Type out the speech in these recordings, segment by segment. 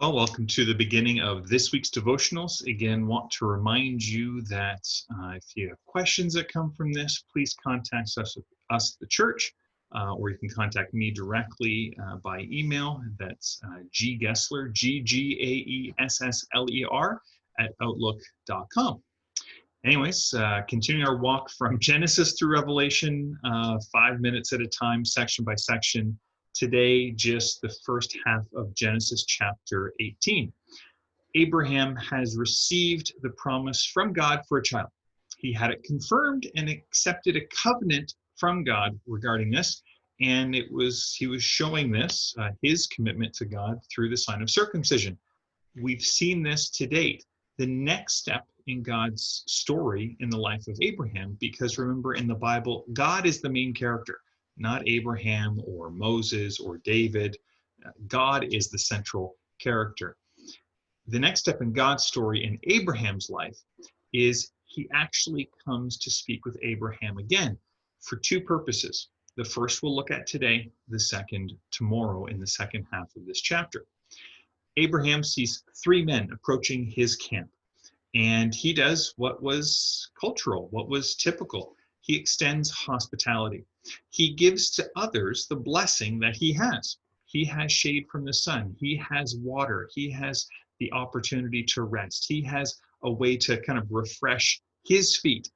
Well, welcome to the beginning of this week's devotionals. Again, want to remind you that if you have questions that come from this, please contact us the church, or you can contact me directly by email. That's ggessler, Ggaessler @outlook.com. Anyways, continuing our walk from Genesis through Revelation, 5 minutes at a time, section by section. Today, just the first half of Genesis chapter 18. Abraham has received the promise from God for a child. He had it confirmed and accepted a covenant from God regarding this, and he was showing this, his commitment to God, through the sign of circumcision. We've seen this to date. The next step in God's story in the life of Abraham, because remember, in the Bible, God is the main character, not Abraham or Moses or David. God is the central character. The next step in God's story in Abraham's life is he actually comes to speak with Abraham again for two purposes. The first we'll look at today, the second tomorrow in the second half of this chapter. Abraham sees three men approaching his camp, and he does what was cultural, what was typical. He extends hospitality. He gives to others the blessing that he has. He has shade from the sun. He has water. He has the opportunity to rest. He has a way to kind of refresh his feet.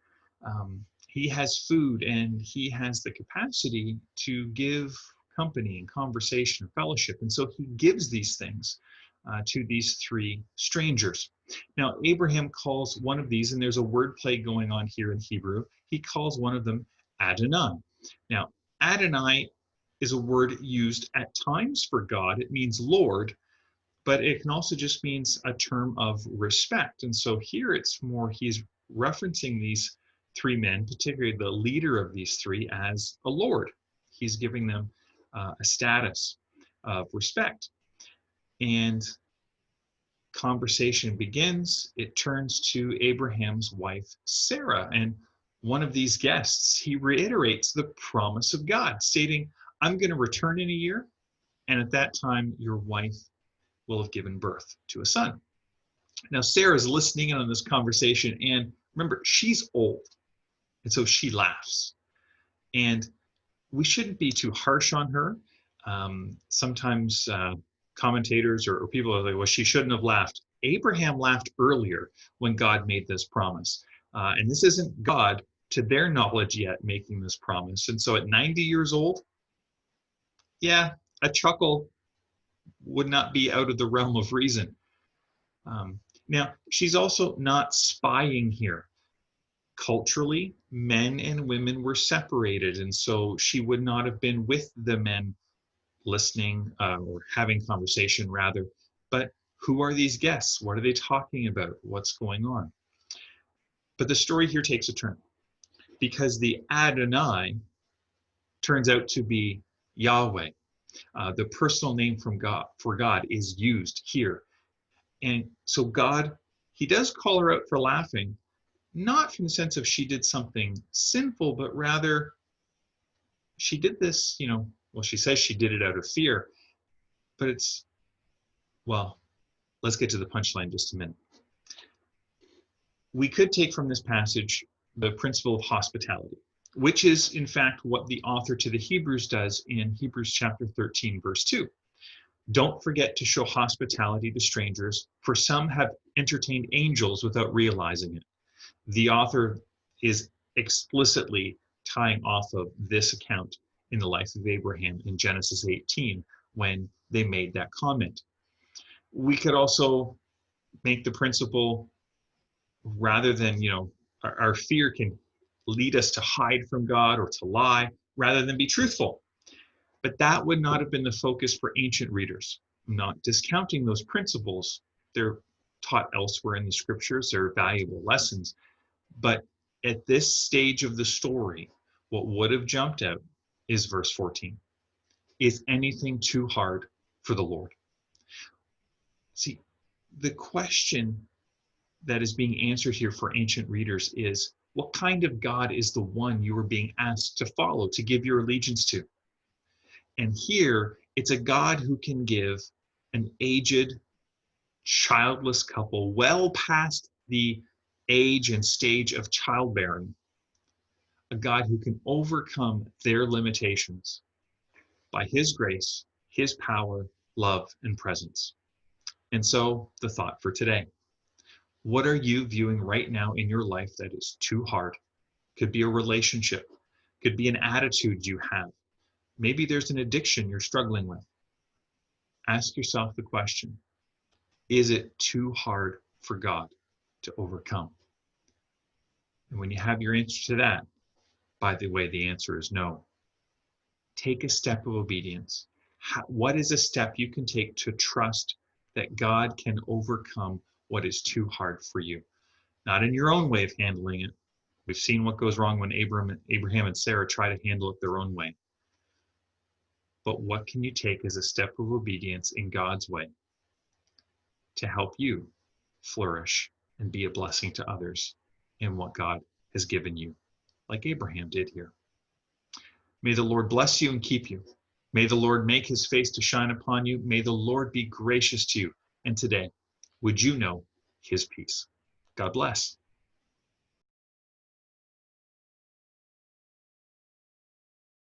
He has food, and he has the capacity to give company and conversation and fellowship. And so he gives these things to these three strangers. Now, Abraham calls one of these, and there's a word play going on here in Hebrew, he calls one of them Adonai. Now, Adonai is a word used at times for God. It means Lord, but it can also just means a term of respect. And so here it's more, he's referencing these three men, particularly the leader of these three, as a Lord. He's giving them a status of respect. And conversation begins. It turns to Abraham's wife, Sarah. And one of these guests, he reiterates the promise of God, stating, I'm going to return in a year, and at that time, your wife will have given birth to a son. Now, Sarah's listening in on this conversation, and remember, she's old, and so she laughs. And we shouldn't be too harsh on her. Sometimes commentators or people are like, well, she shouldn't have laughed. Abraham laughed earlier when God made this promise. And this isn't God, to their knowledge yet, making this promise. And so at 90 years old, yeah, a chuckle would not be out of the realm of reason. Now, she's also not spying here. Culturally, men and women were separated, and so she would not have been with the men listening or having conversation rather. But who are these guests? What are they talking about? What's going on? But the story here takes a turn because the Adonai turns out to be Yahweh. The personal name from God for God is used here. And so God, he does call her out for laughing, not from the sense of she did something sinful, but rather she did this, well, she says she did it out of fear, but well, let's get to the punchline in just a minute. We could take from this passage the principle of hospitality, which is in fact what the author to the Hebrews does in Hebrews chapter 13, verse 2. Don't forget to show hospitality to strangers, for some have entertained angels without realizing it. The author is explicitly tying off of this account in the life of Abraham in Genesis 18 when they made that comment. We could also make the principle, rather than, our fear can lead us to hide from God or to lie rather than be truthful. But that would not have been the focus for ancient readers. I'm not discounting those principles. They're taught elsewhere in the scriptures. They're valuable lessons. But at this stage of the story, what would have jumped out is verse 14. Is anything too hard for the Lord? See, the question that is being answered here for ancient readers is, what kind of God is the one you are being asked to follow, to give your allegiance to? And here, it's a God who can give an aged, childless couple, well past the age and stage of childbearing, a God who can overcome their limitations by his grace, his power, love, and presence. And so the thought for today, what are you viewing right now in your life that is too hard? Could be a relationship, could be an attitude you have. Maybe there's an addiction you're struggling with. Ask yourself the question, is it too hard for God to overcome? And when you have your answer to that, by the way, the answer is no. Take a step of obedience. What is a step you can take to trust that God can overcome what is too hard for you? Not in your own way of handling it. We've seen what goes wrong when Abraham and Sarah try to handle it their own way. But what can you take as a step of obedience in God's way to help you flourish and be a blessing to others in what God has given you, like Abraham did here? May the Lord bless you and keep you. May the Lord make his face to shine upon you. May the Lord be gracious to you. And today, would you know his peace? God bless.